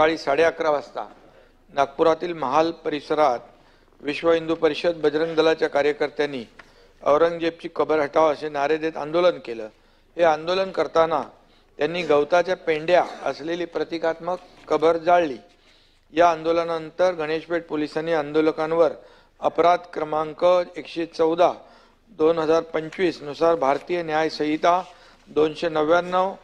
सकाळी 11:30 वाजता नागपुरातील महाल परिसरात विश्व हिंदू परिषद बजरंग दलाच्या कार्यकर्त्यांनी औरंगजेबची कबर हटाव असे नारे देत आंदोलन केलं। हे आंदोलन करताना त्यांनी गवताच्या पेंड्या असलेली प्रतिकात्मक कबर जाळली। या आंदोलनानंतर गणेशपेठ पोलिसांनी आंदोलकांवर अपराध क्रमांक 114/2025 नुसार भारतीय न्याय संहिता 299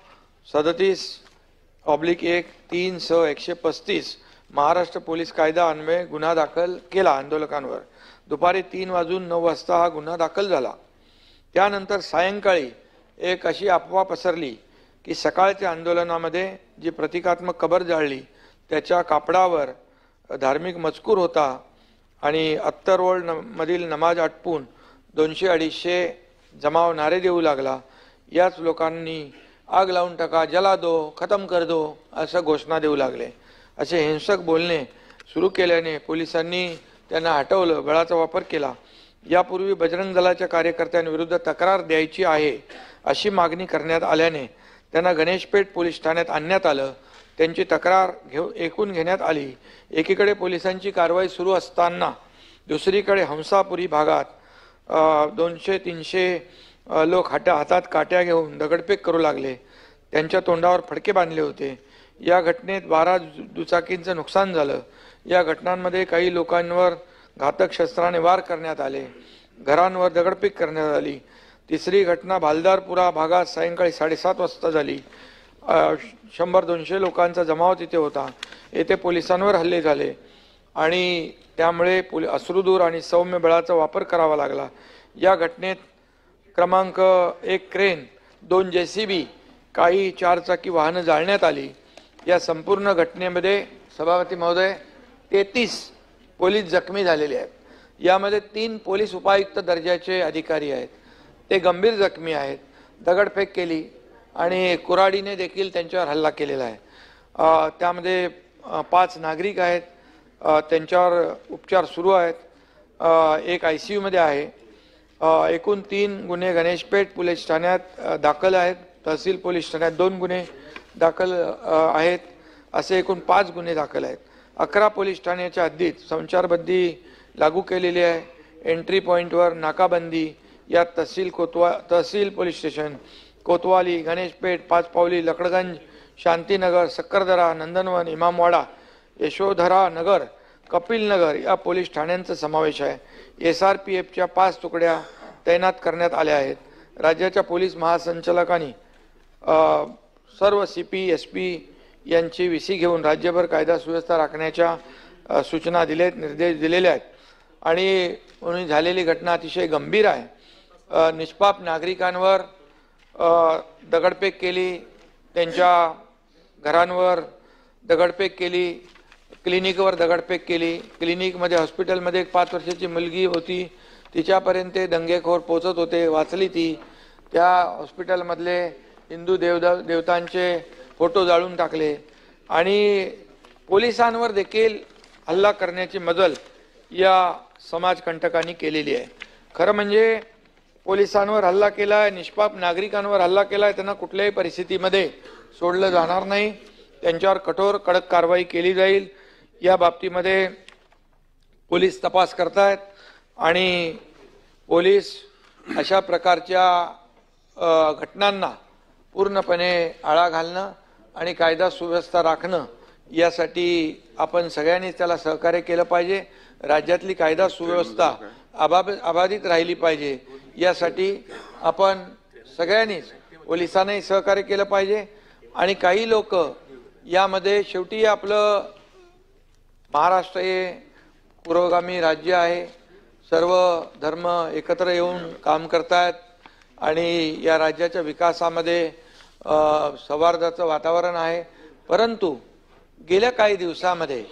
37/1 3 6 135 महाराष्ट्र पोलीस कायदा अन्वये गुन्हा दाखल केला। आंदोलकांवर दुपारी 3:09 वाजता हा गुन्हा दाखल झाला। त्यानंतर सायंकाळी एक अशी अफवा पसरली की सकाळच्या आंदोलनामध्ये जी प्रतिकात्मक कबर जाळली त्याच्या कापडावर धार्मिक मजकूर होता आणि अत्तर रोड मधील नमाज आटपून 200-250 जमाव नारे देऊ लागला। याच लोकांनी आग लावून टाका, जला दो, खत्म कर दो असं घोषणा देऊ लागले। असे हिंसक बोलणे सुरू केल्याने पोलिसांनी त्यांना हटवलं, बळाचा वापर केला। यापूर्वी बजरंग दलाच्या कार्यकर्त्यांविरुद्ध तक्रार द्यायची आहे अशी मागणी करण्यात आल्याने त्यांना गणेशपेठ पोलीस ठाण्यात आणण्यात आलं। त्यांची तक्रार ऐकून घेण्यात आली। एकीकडे पोलिसांची कारवाई सुरू असताना दुसरीकडे हंसापुरी भागात 200-300 लोक हातात काट्या घेऊन दगडफेक करू लागले। त्यांच्या तोंडावर फडके बांधले होते। या घटनेत 12 दुचाकींचं नुकसान झालं। या घटनांमध्ये काही लोकांवर घातक शस्त्राने वार करण्यात आले, घरांवर दगडफेक करण्यात आली। तिसरी घटना भालदारपुरा भागात सायंकाळी 7:30 वाजता झाली। 100-200 लोकांचा जमाव तिथे होता। येथे पोलिसांवर हल्ले झाले आणि त्यामुळे अश्रुधूर आणि सौम्य बळाचा वापर करावा लागला। या घटनेत क्रमांक 1 क्रेन, 2 JCB, काही 4 चाकी वाहनं जाळण्यात आली। या संपूर्ण घटनेमध्ये सभापती महोदय 33 पोलीस जखमी झालेले आहेत। यामध्ये 3 पोलीस उपायुक्त दर्जाचे अधिकारी आहेत, ते गंभीर जखमी आहेत। दगडफेक केली आणि कुऱ्हाडीने देखील त्यांच्यावर हल्ला केलेला आहे। त्यामध्ये 5 नागरिक आहेत, त्यांच्यावर उपचार सुरू आहेत। एक ICU मध्ये आहे। एकूण 3 गुन्हे गणेशपेठ पोलीस ठाण्यात दाखल आहेत। तहसील पोलीस ठाण्यात 2 गुन्हे दाखल आहेत। असे एकूण 5 गुन्हे दाखल आहेत। 11 पोलीस ठाण्याच्या हद्दीत संचारबंदी लागू केलेली आहे। एंट्री पॉइंटवर नाकाबंदी। यात तहसील पोलीस स्टेशन, कोतवाली, गणेशपेठ, पाचपावली, लकडगंज, शांतीनगर, सक्करदरा, नंदनवन, इमामवाडा, यशोधरा नगर, कपिल नगर या पोलीस ठाण्यांचा समावेश आहे। SRPFच्या 5 तुकड्या तैनात करण्यात आल्या आहेत। राज्याच्या पोलीस महासंचालकांनी सर्व CP SP यांची VC घेऊन राज्यभर कायदा सुव्यवस्था राखण्याच्या सूचना निर्देश दिलेले आहेत आणि झालेली घटना अतिशय गंभीर आहे। निष्पाप नागरिकांवर दगडफेक केली, त्यांच्या घरांवर दगडफेक केली, क्लिनिकवर दगडफेक केली। क्लिनिकमध्ये हॉस्पिटलमध्ये एक 5 वर्षाची मुलगी होती, तिच्यापर्यंत दंगेखोर पोहोचत होते, वाचली ती। त्या हॉस्पिटलमधले हिंदू देवतांचे फोटो जाळून टाकले आणि पोलिसांवर देखील हल्ला करण्याची मजल या समाजकंटकांनी केलेली आहे। खरं म्हणजे पोलिसांवर हल्ला केलाय, निष्पाप नागरिकांवर हल्ला केलाय, त्यांना कुठल्याही परिस्थितीमध्ये सोडलं जाणार नाही। त्यांच्यावर कठोर कडक कारवाई केली जाईल। या बाबतीमध्ये पोलीस तपास करतायत आणि पोलीस अशा प्रकारच्या घटनांना पूर्णपणे आळा घालणं आणि कायदा सुव्यवस्था राखणं यासाठी आपण सगळ्यांनीच त्याला सहकार्य केलं पाहिजे। राज्यातली कायदा सुव्यवस्था अबाधित राहिली पाहिजे यासाठी आपण सगळ्यांनीच पोलिसांनाही सहकार्य केलं पाहिजे। आणि काही लोक यामध्ये शेवटी आपलं महाराष्ट्र हे पुरोगामी राज्य आहे, सर्व धर्म एकत्र येऊन काम करतायत आणि या राज्याच्या विकासामध्ये सौहार्दाचं वातावरण आहे। परंतु गेल्या काही दिवसामध्ये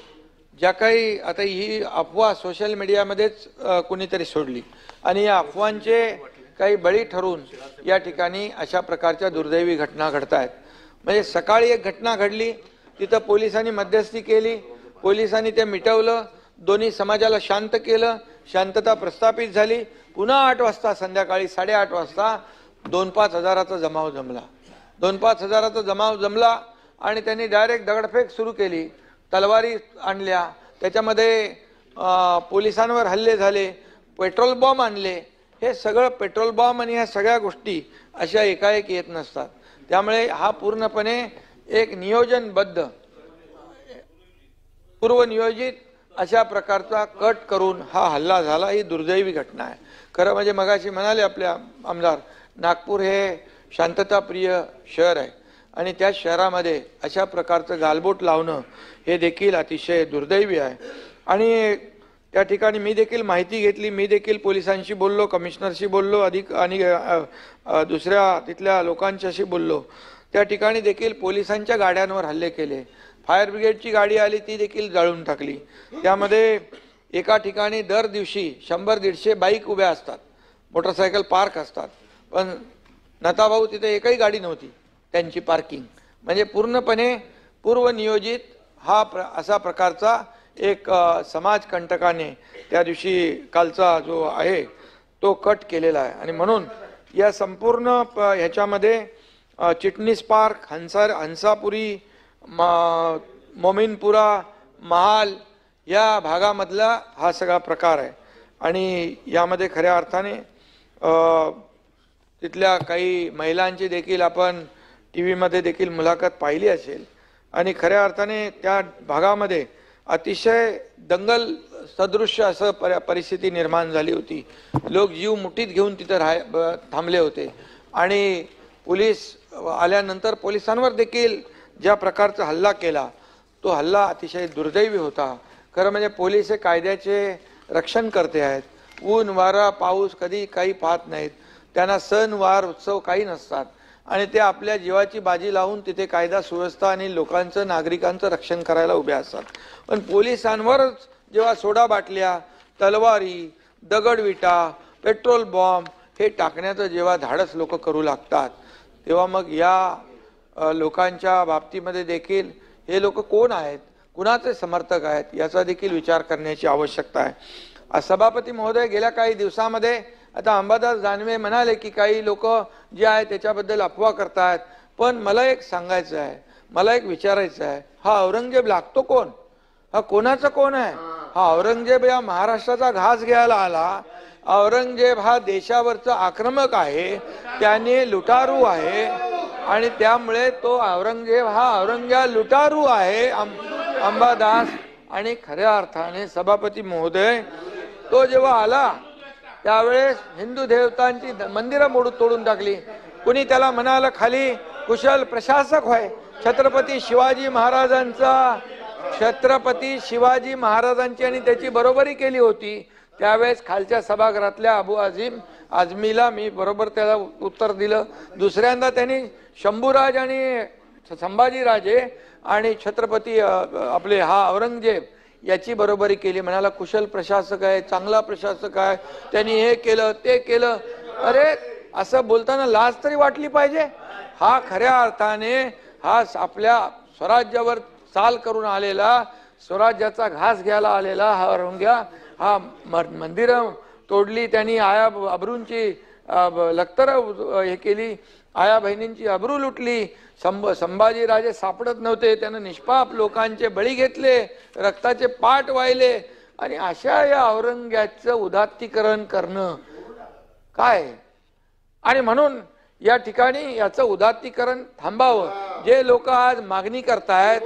ज्या काही आता ही अफवा सोशल मीडियामध्येच कुणीतरी सोडली आणि या अफवांचे काही बळी ठरून या ठिकाणी अशा प्रकारच्या दुर्दैवी घटना घडतायत। म्हणजे सकाळी एक घटना घडली, तिथं पोलिसांनी मध्यस्थी केली, पोलिसांनी ते मिटवलं, दोन्ही समाजाला शांत केलं, शांतता प्रस्थापित झाली। पुन्हा 8 वाजता संध्याकाळी 8:30 वाजता 2-5 हजाराचा जमाव जमला। 2-5 हजाराचा जमाव जमला आणि त्यांनी डायरेक्ट दगडफेक सुरू केली। तलवारी आणल्या, त्याच्यामध्ये पोलिसांवर हल्ले झाले, पेट्रोल बॉम्ब आणले. हे सगळं पेट्रोल बॉम्ब आणि ह्या सगळ्या गोष्टी अशा एकाएक येत नसतात. त्यामुळे हा पूर्णपणे एक नियोजनबद्ध पूर्वनियोजित अशा प्रकारचा कट करून हा हल्ला झाला. ही दुर्दैवी घटना आहे. खरं म्हणजे मगाशी म्हणाले आपल्या आमदार, नागपूर हे शांतताप्रिय शहर आहे आणि त्या शहरामध्ये अशा प्रकारचं गालबोट लावणं हे देखील अतिशय दुर्दैवी आहे. आणि त्या ठिकाणी मी देखील माहिती घेतली, मी देखील पोलिसांशी बोललो, कमिशनरशी बोललो, आणि दुसऱ्या तिथल्या लोकांच्याशी बोललो. त्या ठिकाणी देखील पोलिसांच्या गाड्यांवर हल्ले केले. फायर ब्रिगेडची गाडी आली, ती देखील जाळून टाकली. त्यामध्ये एका ठिकाणी दर दिवशी 100-150 बाईक उभ्या असतात, मोटरसायकल पार्क असतात, पण नताभाऊ तिथे एकही गाडी नव्हती त्यांची पार्किंग. म्हणजे पूर्णपणे पूर्वनियोजित हा असा प्रकारचा एक समाजकंटकाने त्या दिवशी कालचा जो आहे तो कट केलेला आहे. आणि म्हणून या संपूर्ण ह्याच्यामध्ये चिटणीस पार्क, हंसापुरी, मोमिनपुरा, महाल या भागामधला हा सगळा प्रकार आहे. आणि यामध्ये खऱ्या अर्थाने तिथल्या काही महिलांची देखील आपण TV-मध्ये देखील मुलाखत पाहिली असेल. आणि खऱ्या अर्थाने त्या भागामध्ये अतिशय दंगल सदृश्य असं परिस्थिती निर्माण झाली होती. लोक जीव मुठीत घेऊन तिथे थांबले होते. आणि पोलीस आल्यानंतर पोलिसांवर देखील ज्या प्रकारचा हल्ला केला तो हल्ला अतिशय दुर्दैवी होता. खरं म्हणजे पोलीस हे कायद्याचे रक्षण करते आहेत. ऊन वारा पाऊस कधी काही पाहत नाहीत. त्यांना सण वार उत्सव काही नसतात आणि ते आपल्या जीवाची बाजी लावून तिथे कायदा सुव्यवस्था आणि लोकांचं नागरिकांचं रक्षण करायला उभे असतात. पण पोलिसांवरच जेव्हा सोडा बाटल्या, तलवारी, दगडविटा, पेट्रोल बॉम्ब हे टाकण्याचं जेव्हा धाडस लोक करू लागतात तेव्हा मग या लोकांच्या बाबतीमध्ये देखील हे लोक कोण आहेत, कुणाचे समर्थक आहेत याचा देखील विचार करण्याची आवश्यकता आहे. सभापती महोदय, गेल्या काही दिवसामध्ये आता अंबादास दानवे म्हणाले की काही लोक जे आहेत त्याच्याबद्दल अफवा करतात. पण मला एक सांगायचं आहे, मला एक विचारायचं आहे, हा औरंगजेब लागतो कोण? हा कोणाचा कोण आहे? हा औरंगजेब या महाराष्ट्राचा घास घ्यायला आला. औरंगजेब हा देशावरचा आक्रमक आहे, त्याने लुटारू आहे आणि त्यामुळे तो औरंगजेब हा औरंगजेब लुटारू आहे अंबादास. आणि खऱ्या अर्थाने सभापती महोदय, तो जेव्हा आला त्यावेळेस हिंदू देवतांची मंदिरं तोडून टाकली. कुणी त्याला म्हणाला खाली कुशल प्रशासक होय. छत्रपती शिवाजी महाराजांची आणि त्याची बरोबरी केली होती. त्यावेळेस खालच्या सभागृहातल्या अबू आझमीला मी बरोबर त्याला उत्तर दिलं. दुसऱ्यांदा त्यांनी शंभूराज आणि संभाजीराजे आणि छत्रपती आपले हा औरंगजेब याची बरोबरी केली. म्हणाला कुशल प्रशासक आहे, चांगला प्रशासक आहे, त्यांनी हे केलं ते केलं. अरे असं बोलताना लाज तरी वाटली पाहिजे. हा खऱ्या अर्थाने हा आपल्या स्वराज्यावर चाल करून आलेला, स्वराज्याचा घास घ्यायला आलेला हा औरंगजेब हा मंदिरं तोडली, त्यांनी आया अब्रूंची लखतर हे केली, आया बहिणींची अब्रू लुटली. संभाजीराजे सापडत नव्हते, त्यानं निष्पाप लोकांचे बळी घेतले, रक्ताचे पाट वाहिले. आणि अशा या औरंगजेबाचं उदात्तीकरण करणं काय? आणि म्हणून या ठिकाणी याचं उदात्तीकरण थांबावं. जे लोक आज मागणी करतायत,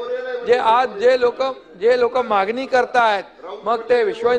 जे लोक मागणी करतायत, मग ते विश्व